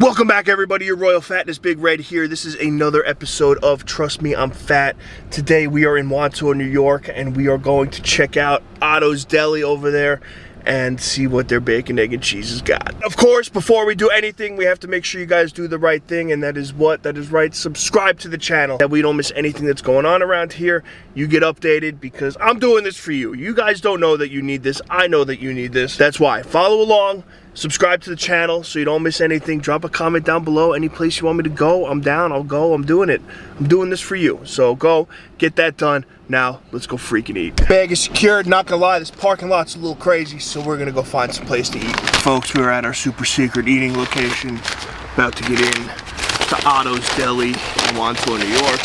Welcome back, everybody. Your Royal Fatness Big Red here. This is another episode of Trust Me, I'm Fat. Today we are in Wantagh, New York, and we are going to check out Otto's Deli over there and see what their bacon, egg, and cheese has got. Of course, before we do anything, we have to make sure you guys do the right thing, and that is what? That is right, subscribe to the channel, that we don't miss anything that's going on around here. You get updated because I'm doing this for you. You guys don't know that you need this. I know that you need this. That's why. Follow along. Subscribe to the channel so you don't miss anything. Drop a comment down below. Any place you want me to go, I'm down. I'll go. I'm doing it. I'm doing this for you. So go, get that done. Now, let's go freaking eat. Bag is secured. Not gonna lie, this parking lot's a little crazy, so we're gonna go find some place to eat. Folks, we're at our super secret eating location. About to get in to Otto's Deli in Wantagh, New York.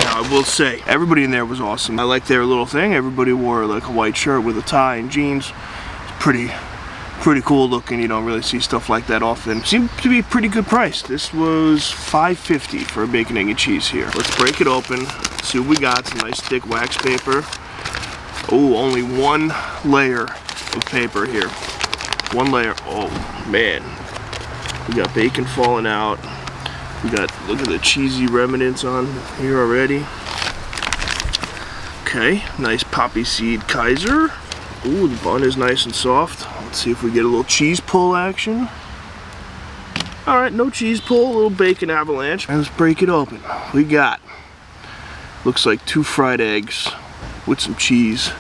Now, I will say, everybody in there was awesome. I liked their little thing. Everybody wore like a white shirt with a tie and jeans. It's pretty cool looking. You don't really see stuff like that often. Seemed to be a pretty good price. This was $5.50 for a bacon, egg, and cheese here. Let's break it open, see what we got. Some nice thick wax paper. Oh, only one layer of paper here. One layer. Oh man, we got bacon falling out. We got, look at the cheesy remnants on here already. Okay, nice poppy seed Kaiser. Ooh, the bun is nice and soft. Let's see if we get a little cheese pull action. Alright, no cheese pull, a little bacon avalanche. And let's break it open. We got, looks like 2 fried eggs with some cheese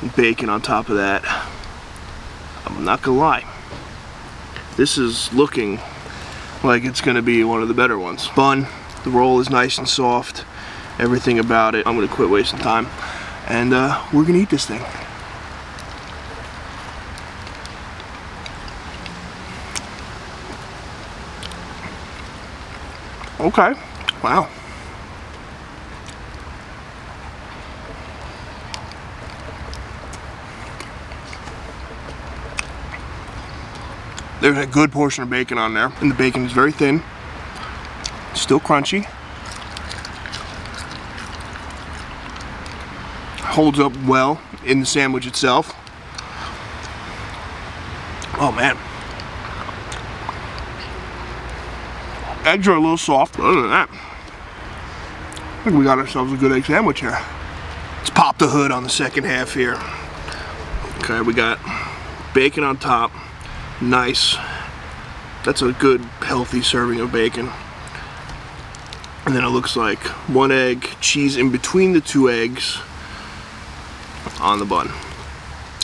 and bacon on top of that. I'm not gonna lie, this is looking like it's gonna be one of the better ones. Bun, the roll is nice and soft, everything about it. I'm gonna quit wasting time, and we're gonna eat this thing. Okay, wow. There's a good portion of bacon on there, and the bacon is very thin, still crunchy. Holds up well in the sandwich itself. Oh man. Eggs are a little soft. Other than that, I think we got ourselves a good egg sandwich here. Let's pop the hood on the second half here. Okay, we got bacon on top. Nice. That's a good, healthy serving of bacon. And then it looks like 1 egg, cheese in between the 2 eggs on the bun.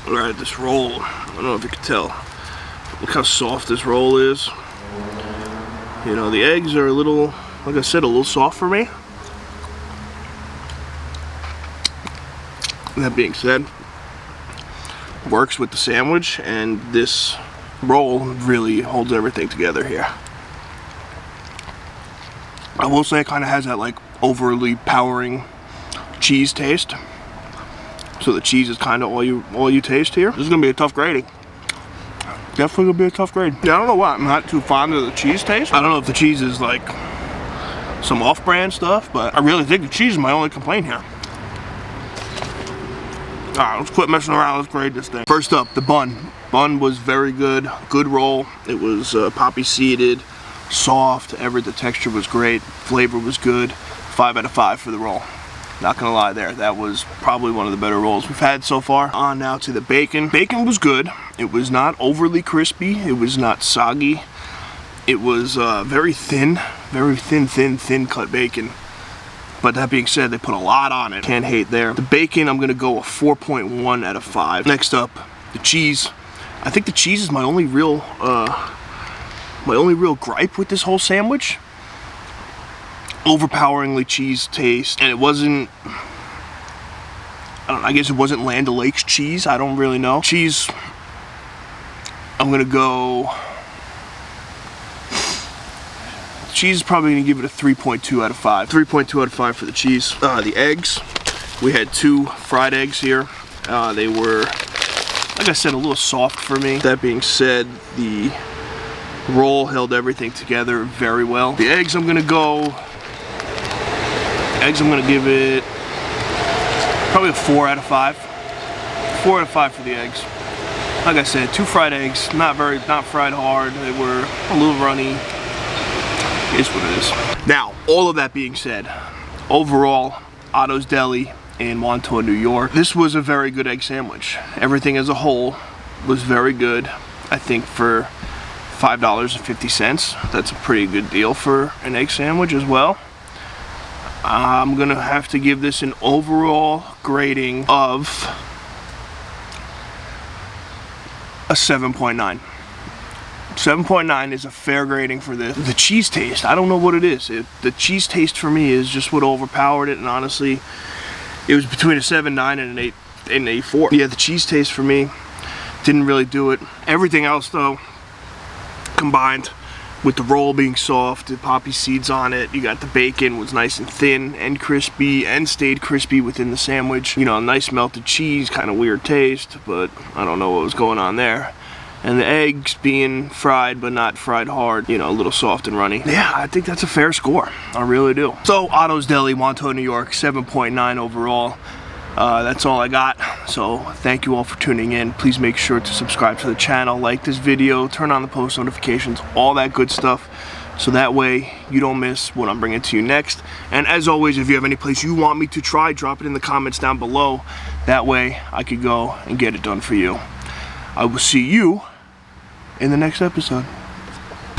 Alright, this roll, I don't know if you can tell. Look how soft this roll is. You know, the eggs are a little, like I said, a little soft for me. That being said, works with the sandwich, and this roll really holds everything together here. I will say it kind of has that like overly powering cheese taste. So the cheese is kind of all you taste here. This is gonna be a tough grading. Definitely gonna be a tough grade. Yeah, I don't know why I'm not too fond of the cheese taste. I don't know if the cheese is like some off-brand stuff, but I really think the cheese is my only complaint here. Alright, let's quit messing around. Let's grade this thing. First up, the bun. Bun was very good. Good roll. It was poppy seeded, soft. The texture was great. Flavor was good. 5 out of 5 for the roll. Not gonna lie there. That was probably one of the better rolls we've had so far. On now to the bacon. Bacon was good. It was not overly crispy. It was not soggy. It was very thin cut bacon. But that being said, they put a lot on it. Can't hate there. The bacon, I'm gonna go a 4.1 out of 5. Next up, the cheese. I think the cheese is my only real gripe with this whole sandwich. Overpoweringly cheese taste, and it wasn't, I guess it wasn't Land O'Lakes cheese. I don't really know. Cheese, I'm gonna go, cheese is probably gonna give it a 3.2 out of 5. 3.2 out of 5 for the cheese. The eggs, we had 2 fried eggs here. They were, like I said, a little soft for me. That being said, the roll held everything together very well. The eggs, I'm gonna give it probably a 4 out of 5. 4 out of 5 for the eggs. Like I said, 2 fried eggs, not fried hard. They were a little runny. It is what it is. Now, all of that being said, overall, Otto's Deli in Wantagh, New York. This was a very good egg sandwich. Everything as a whole was very good. I think for $5.50, that's a pretty good deal for an egg sandwich as well. I'm gonna have to give this an overall grading of a 7.9. 7.9 is a fair grading for this. The cheese taste, I don't know what it is. The cheese taste for me is just what overpowered it, and honestly, it was between a 7.9 and an 8.4. Yeah, the cheese taste for me didn't really do it. Everything else though, combined with the roll being soft, the poppy seeds on it, you got the bacon was nice and thin and crispy and stayed crispy within the sandwich. You know, nice melted cheese, kind of weird taste, but I don't know what was going on there. And the eggs being fried but not fried hard, you know, a little soft and runny. Yeah, I think that's a fair score. I really do. So Otto's Deli, Wantagh, New York, 7.9 overall. That's all I got. So thank you all for tuning in. Please make sure to subscribe to the channel, like this video, turn on the post notifications, all that good stuff, so that way you don't miss what I'm bringing to you next. And as always, if you have any place you want me to try, drop it in the comments down below. That way I could go and get it done for you. I will see you in the next episode.